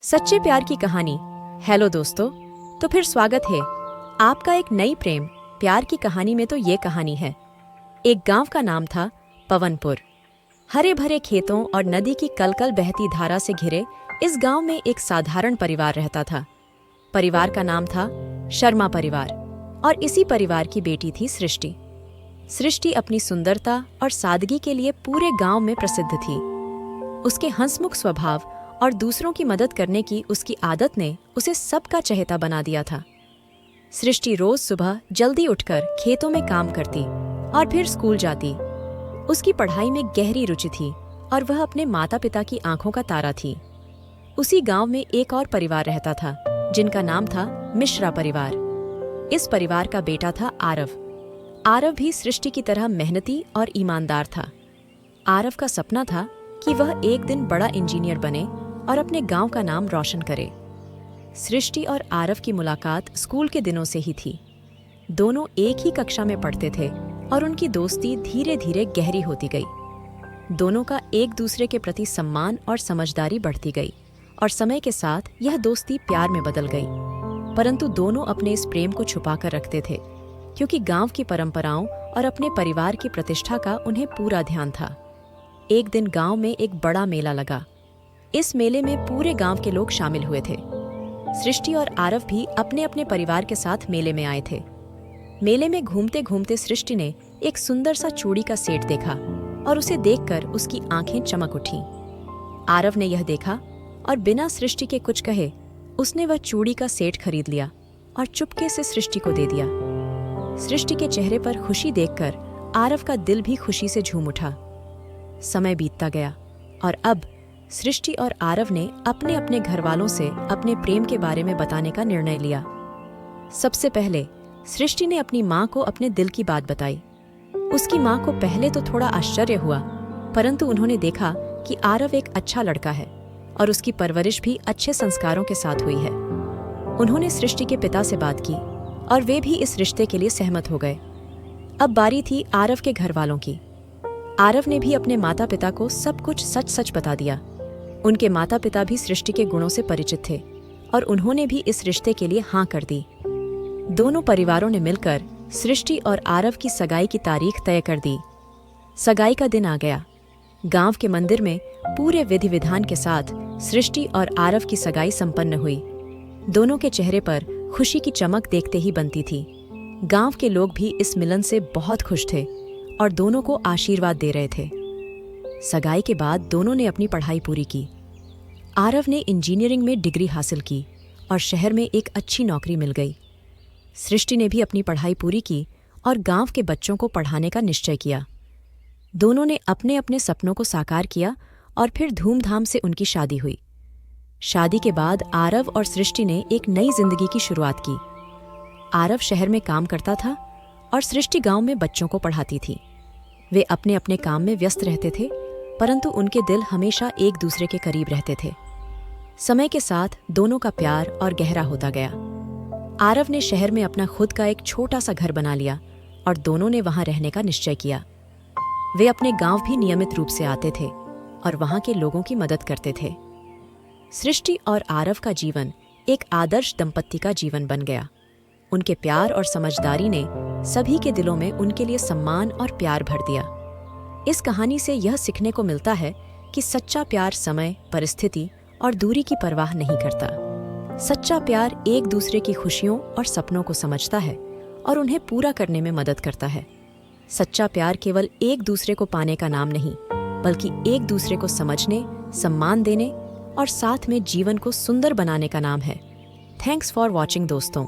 सच्चे प्यार की कहानी। हेलो दोस्तों, तो फिर स्वागत है आपका एक नई प्रेम प्यार की कहानी में। तो ये कहानी है एक गांव का नाम था पवनपुर। हरे भरे खेतों और नदी की कलकल बहती धारा से घिरे इस गांव में एक साधारण परिवार रहता था। परिवार का नाम था शर्मा परिवार और इसी परिवार की बेटी थी सृष्टि। सृष्टि अपनी सुंदरता और सादगी के लिए पूरे गांव में प्रसिद्ध थी। उसके हंसमुख स्वभाव और दूसरों की मदद करने की उसकी आदत ने उसे सबका चहेता बना दिया था। सृष्टि रोज सुबह जल्दी उठकर खेतों में काम करती और फिर स्कूल जाती। उसकी पढ़ाई में गहरी रुचि थी और वह अपने माता पिता की आंखों का तारा थी। उसी गांव में एक और परिवार रहता था जिनका नाम था मिश्रा परिवार। इस परिवार का बेटा था आरव। आरव भी सृष्टि की तरह मेहनती और ईमानदार था। आरव का सपना था कि वह एक दिन बड़ा इंजीनियर बने और अपने गांव का नाम रोशन करे। सृष्टि और आरव की मुलाकात स्कूल के दिनों से ही थी। दोनों एक ही कक्षा में पढ़ते थे और उनकी दोस्ती धीरे धीरे गहरी होती गई। दोनों का एक दूसरे के प्रति सम्मान और समझदारी बढ़ती गई और समय के साथ यह दोस्ती प्यार में बदल गई। परंतु दोनों अपने इस प्रेम को छुपाकर रखते थे क्योंकि गांव की परंपराओं और अपने परिवार की प्रतिष्ठा का उन्हें पूरा ध्यान था। एक दिन गांव में एक बड़ा मेला लगा। इस मेले में पूरे गांव के लोग शामिल हुए थे। सृष्टि और आरव भी अपने अपने परिवार के साथ मेले में आए थे। मेले में घूमते घूमते सृष्टि ने एक सुंदर सा चूड़ी का सेट देखा और उसे देखकर उसकी आंखें चमक उठीं। आरव ने यह देखा और बिना सृष्टि के कुछ कहे उसने वह चूड़ी का सेट खरीद लिया और चुपके से सृष्टि को दे दिया। सृष्टि के चेहरे पर खुशी देखकर आरव का दिल भी खुशी से झूम उठा। समय बीतता गया और अब सृष्टि और आरव ने अपने अपने घरवालों से अपने प्रेम के बारे में बताने का निर्णय लिया। सबसे पहले सृष्टि ने अपनी माँ को अपने दिल की बात बताई। उसकी माँ को पहले तो थोड़ा आश्चर्य हुआ, परंतु उन्होंने देखा कि आरव एक अच्छा लड़का है और उसकी परवरिश भी अच्छे संस्कारों के साथ हुई है। उन्होंने सृष्टि के पिता से बात की और वे भी इस रिश्ते के लिए सहमत हो गए। अब बारी थी आरव के घरवालों की। आरव ने भी अपने माता पिता को सब कुछ सच सच बता दिया। उनके माता पिता भी सृष्टि के गुणों से परिचित थे और उन्होंने भी इस रिश्ते के लिए हाँ कर दी। दोनों परिवारों ने मिलकर सृष्टि और आरव की सगाई की तारीख तय कर दी। सगाई का दिन आ गया। गांव के मंदिर में पूरे विधि विधान के साथ सृष्टि और आरव की सगाई संपन्न हुई। दोनों के चेहरे पर खुशी की चमक देखते ही बनती थी। गांव के लोग भी इस मिलन से बहुत खुश थे और दोनों को आशीर्वाद दे रहे थे। सगाई के बाद दोनों ने अपनी पढ़ाई पूरी की। आरव ने इंजीनियरिंग में डिग्री हासिल की और शहर में एक अच्छी नौकरी मिल गई। सृष्टि ने भी अपनी पढ़ाई पूरी की और गांव के बच्चों को पढ़ाने का निश्चय किया। दोनों ने अपने अपने सपनों को साकार किया और फिर धूमधाम से उनकी शादी हुई। शादी के बाद आरव और सृष्टि ने एक नई जिंदगी की शुरुआत की। आरव शहर में काम करता था और सृष्टि गांव में बच्चों को पढ़ाती थी। वे अपने अपने काम में व्यस्त रहते थे, परंतु उनके दिल हमेशा एक दूसरे के करीब रहते थे। समय के साथ दोनों का प्यार और गहरा होता गया। आरव ने शहर में अपना खुद का एक छोटा सा घर बना लिया और दोनों ने वहां रहने का निश्चय किया। वे अपने गांव भी नियमित रूप से आते थे और वहां के लोगों की मदद करते थे। सृष्टि और आरव का जीवन एक आदर्श दंपत्ति का जीवन बन गया। उनके प्यार और समझदारी ने सभी के दिलों में उनके लिए सम्मान और प्यार भर दिया। इस कहानी से यह सीखने को मिलता है कि सच्चा प्यार समय, परिस्थिति और दूरी की परवाह नहीं करता। सच्चा प्यार एक दूसरे की खुशियों और सपनों को समझता है और उन्हें पूरा करने में मदद करता है। सच्चा प्यार केवल एक दूसरे को पाने का नाम नहीं, बल्कि एक दूसरे को समझने, सम्मान देने और साथ में जीवन को सुंदर बनाने का नाम है। थैंक्स फॉर वॉचिंग दोस्तों।